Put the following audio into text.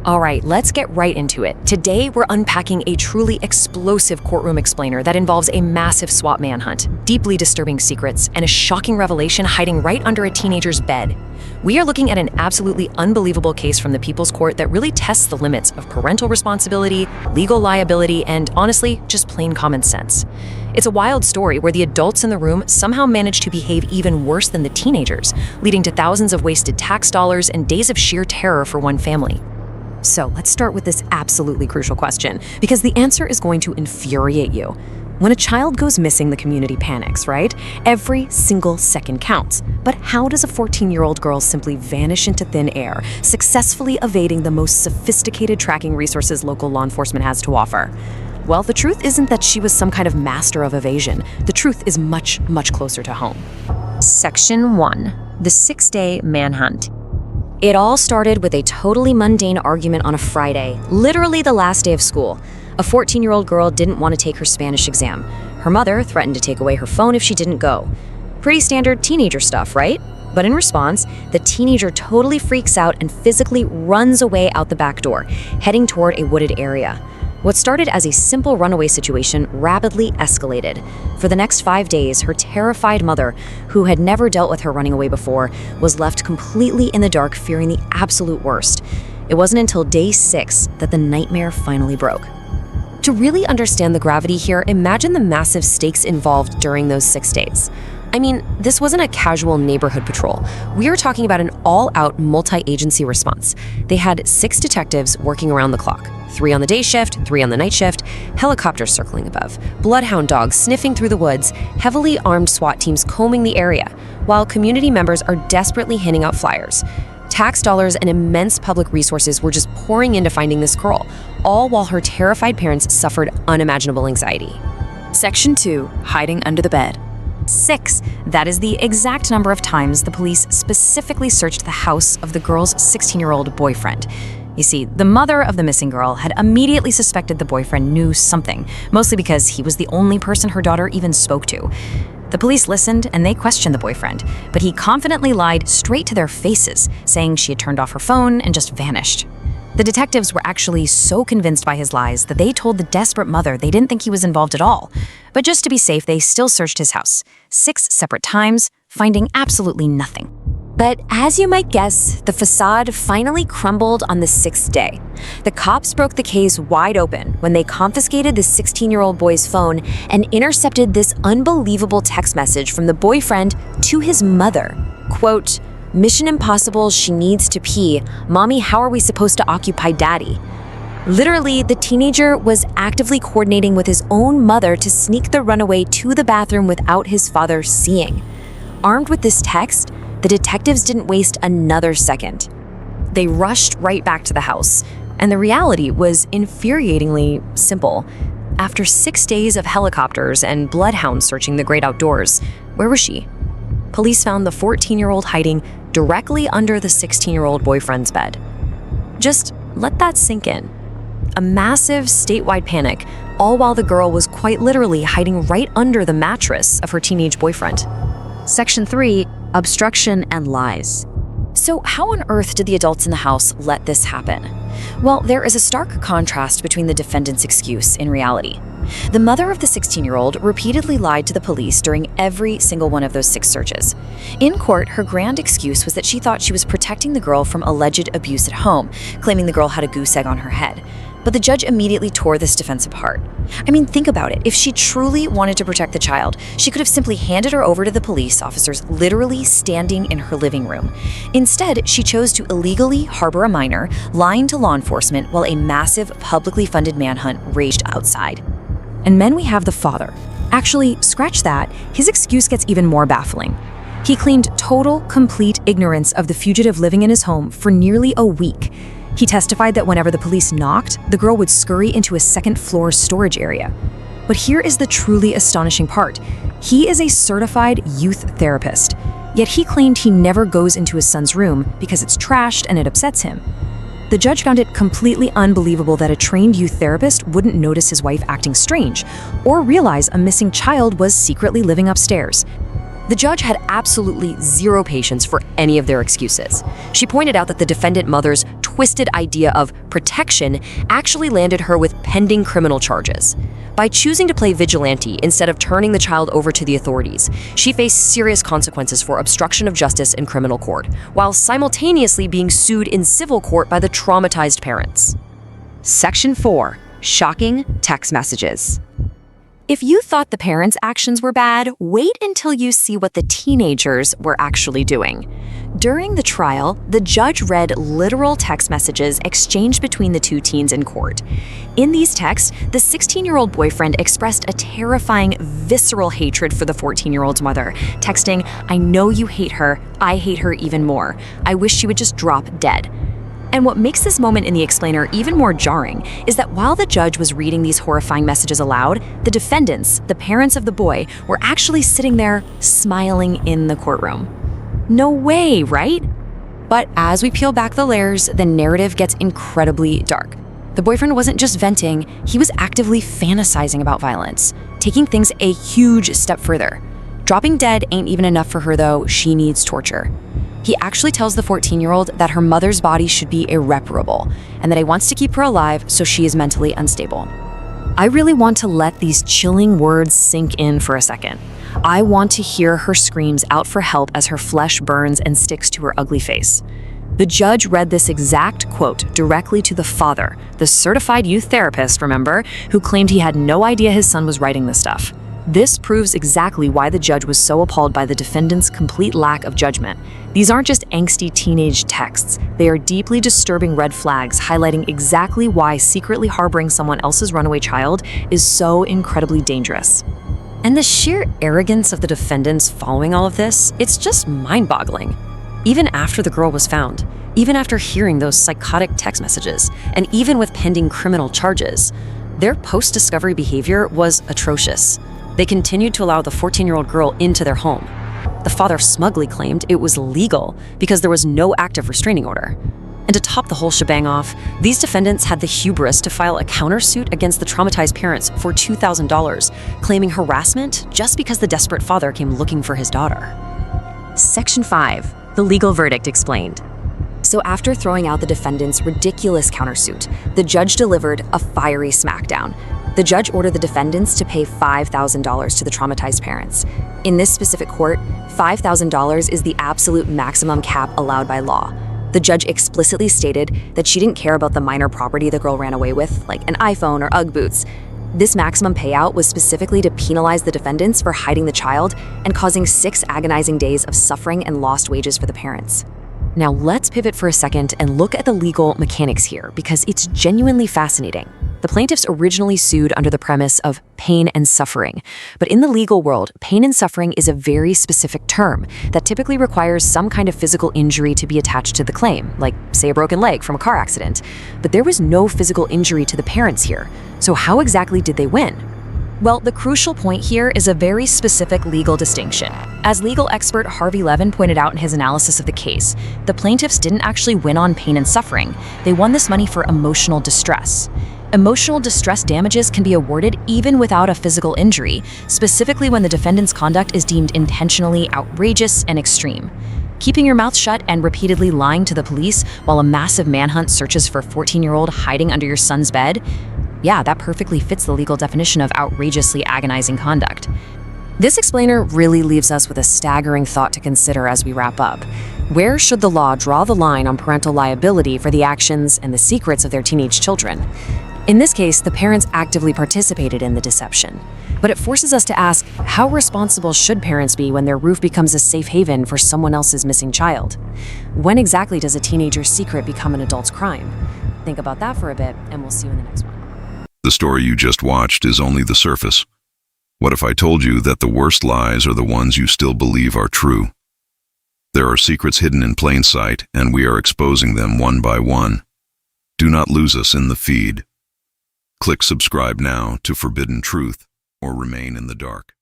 All right, let's get right into it. Today, we're unpacking a truly explosive courtroom explainer that involves a massive SWAT manhunt, deeply disturbing secrets, and a shocking revelation hiding right under a teenager's bed. We are looking at an absolutely unbelievable case from the People's Court that really tests the limits of parental responsibility, legal liability, and honestly, just plain common sense. It's a wild story where the adults in the room somehow managed to behave even worse than the teenagers, leading to thousands of wasted tax dollars and days of sheer terror for one family. So let's start with this absolutely crucial question, because the answer is going to infuriate you. When a child goes missing, the community panics, right? Every single second counts. But how does a 14-year-old girl simply vanish into thin air, successfully evading the most sophisticated tracking resources local law enforcement has to offer? Well, the truth isn't that she was some kind of master of evasion. The truth is much, much closer to home. Section 1. The 6-day manhunt. It all started with a totally mundane argument on a Friday, literally the last day of school. A 14-year-old girl didn't want to take her Spanish exam. Her mother threatened to take away her phone if she didn't go. Pretty standard teenager stuff, right? But in response, the teenager totally freaks out and physically runs away out the back door, heading toward a wooded area. What started as a simple runaway situation rapidly escalated. For the next 5 days, her terrified mother, who had never dealt with her running away before, was left completely in the dark, fearing the absolute worst. It wasn't until day 6 that the nightmare finally broke. To really understand the gravity here, imagine the massive stakes involved during those 6 days. I mean, this wasn't a casual neighborhood patrol. We are talking about an all-out multi-agency response. They had 6 detectives working around the clock. 3 on the day shift, 3 on the night shift, helicopters circling above, bloodhound dogs sniffing through the woods, heavily armed SWAT teams combing the area, while community members are desperately handing out flyers. Tax dollars and immense public resources were just pouring into finding this girl, all while her terrified parents suffered unimaginable anxiety. Section 2. Hiding under the bed. 6. That is the exact number of times the police specifically searched the house of the girl's 16-year-old boyfriend. You see, the mother of the missing girl had immediately suspected the boyfriend knew something, mostly because he was the only person her daughter even spoke to. The police listened and they questioned the boyfriend, but he confidently lied straight to their faces, saying she had turned off her phone and just vanished. The detectives were actually so convinced by his lies that they told the desperate mother they didn't think he was involved at all. But just to be safe, they still searched his house 6 separate times, finding absolutely nothing. But as you might guess, the facade finally crumbled on the 6th day. The cops broke the case wide open when they confiscated the 16-year-old boy's phone and intercepted this unbelievable text message from the boyfriend to his mother. Quote, "Mission impossible, she needs to pee. Mommy, how are we supposed to occupy daddy?" Literally, the teenager was actively coordinating with his own mother to sneak the runaway to the bathroom without his father seeing. Armed with this text, the detectives didn't waste another second. They rushed right back to the house, and the reality was infuriatingly simple. After 6 days of helicopters and bloodhounds searching the great outdoors, where was she? Police found the 14-year-old hiding directly under the 16-year-old boyfriend's bed. Just let that sink in. A massive statewide panic, all while the girl was quite literally hiding right under the mattress of her teenage boyfriend. Section 3. Obstruction and lies. So how on earth did the adults in the house let this happen? Well, there is a stark contrast between the defendant's excuse and reality. The mother of the 16-year-old repeatedly lied to the police during every single one of those 6 searches. In court, her grand excuse was that she thought she was protecting the girl from alleged abuse at home, claiming the girl had a goose egg on her head. But the judge immediately tore this defense apart. I mean, think about it. If she truly wanted to protect the child, she could have simply handed her over to the police officers literally standing in her living room. Instead, she chose to illegally harbor a minor, lying to law enforcement while a massive, publicly funded manhunt raged outside. And then we have the father. Actually, scratch that, his excuse gets even more baffling. He claimed total, complete ignorance of the fugitive living in his home for nearly a week. He testified that whenever the police knocked, the girl would scurry into a second-floor storage area. But here is the truly astonishing part. He is a certified youth therapist, yet he claimed he never goes into his son's room because it's trashed and it upsets him. The judge found it completely unbelievable that a trained youth therapist wouldn't notice his wife acting strange or realize a missing child was secretly living upstairs. The judge had absolutely zero patience for any of their excuses. She pointed out that the defendant mother's twisted idea of protection actually landed her with pending criminal charges. By choosing to play vigilante instead of turning the child over to the authorities, she faced serious consequences for obstruction of justice in criminal court, while simultaneously being sued in civil court by the traumatized parents. Section 4. Shocking text messages. If you thought the parents' actions were bad, wait until you see what the teenagers were actually doing. During the trial, the judge read literal text messages exchanged between the two teens in court. In these texts, the 16-year-old boyfriend expressed a terrifying, visceral hatred for the 14-year-old's mother, texting, "I know you hate her. I hate her even more. I wish she would just drop dead." And what makes this moment in the explainer even more jarring is that while the judge was reading these horrifying messages aloud, the defendants, the parents of the boy, were actually sitting there smiling in the courtroom. No way, right? But as we peel back the layers, the narrative gets incredibly dark. The boyfriend wasn't just venting, he was actively fantasizing about violence, taking things a huge step further. Dropping dead ain't even enough for her though, she needs torture. He actually tells the 14-year-old that her mother's body should be irreparable and that he wants to keep her alive so she is mentally unstable. I really want to let these chilling words sink in for a second. I want to hear her screams out for help as her flesh burns and sticks to her ugly face. The judge read this exact quote directly to the father, the certified youth therapist, remember, who claimed he had no idea his son was writing this stuff. This proves exactly why the judge was so appalled by the defendant's complete lack of judgment. These aren't just angsty teenage texts. They are deeply disturbing red flags highlighting exactly why secretly harboring someone else's runaway child is so incredibly dangerous. And the sheer arrogance of the defendants following all of this, it's just mind-boggling. Even after the girl was found, even after hearing those psychotic text messages, and even with pending criminal charges, their post-discovery behavior was atrocious. They continued to allow the 14-year-old girl into their home. The father smugly claimed it was legal because there was no active restraining order. And to top the whole shebang off, these defendants had the hubris to file a countersuit against the traumatized parents for $2,000, claiming harassment just because the desperate father came looking for his daughter. Section 5. The legal verdict explained. So after throwing out the defendants' ridiculous countersuit, the judge delivered a fiery smackdown. The judge ordered the defendants to pay $5,000 to the traumatized parents. In this specific court, $5,000 is the absolute maximum cap allowed by law. The judge explicitly stated that she didn't care about the minor property the girl ran away with, like an iPhone or Ugg boots. This maximum payout was specifically to penalize the defendants for hiding the child and causing 6 agonizing days of suffering and lost wages for the parents. Now let's pivot for a second and look at the legal mechanics here because it's genuinely fascinating. The plaintiffs originally sued under the premise of pain and suffering, but in the legal world, pain and suffering is a very specific term that typically requires some kind of physical injury to be attached to the claim, like, say, a broken leg from a car accident. But there was no physical injury to the parents here, so how exactly did they win? Well, the crucial point here is a very specific legal distinction. As legal expert Harvey Levin pointed out in his analysis of the case, the plaintiffs didn't actually win on pain and suffering. They won this money for emotional distress. Emotional distress damages can be awarded even without a physical injury, specifically when the defendant's conduct is deemed intentionally outrageous and extreme. Keeping your mouth shut and repeatedly lying to the police while a massive manhunt searches for a 14-year-old hiding under your son's bed? Yeah, that perfectly fits the legal definition of outrageously agonizing conduct. This explainer really leaves us with a staggering thought to consider as we wrap up. Where should the law draw the line on parental liability for the actions and the secrets of their teenage children? In this case, the parents actively participated in the deception. But it forces us to ask, how responsible should parents be when their roof becomes a safe haven for someone else's missing child? When exactly does a teenager's secret become an adult's crime? Think about that for a bit, and we'll see you in the next one. The story you just watched is only the surface. What if I told you that the worst lies are the ones you still believe are true? There are secrets hidden in plain sight, and we are exposing them one by one. Do not lose us in the feed. Click subscribe now to Forbidden Truth or remain in the dark.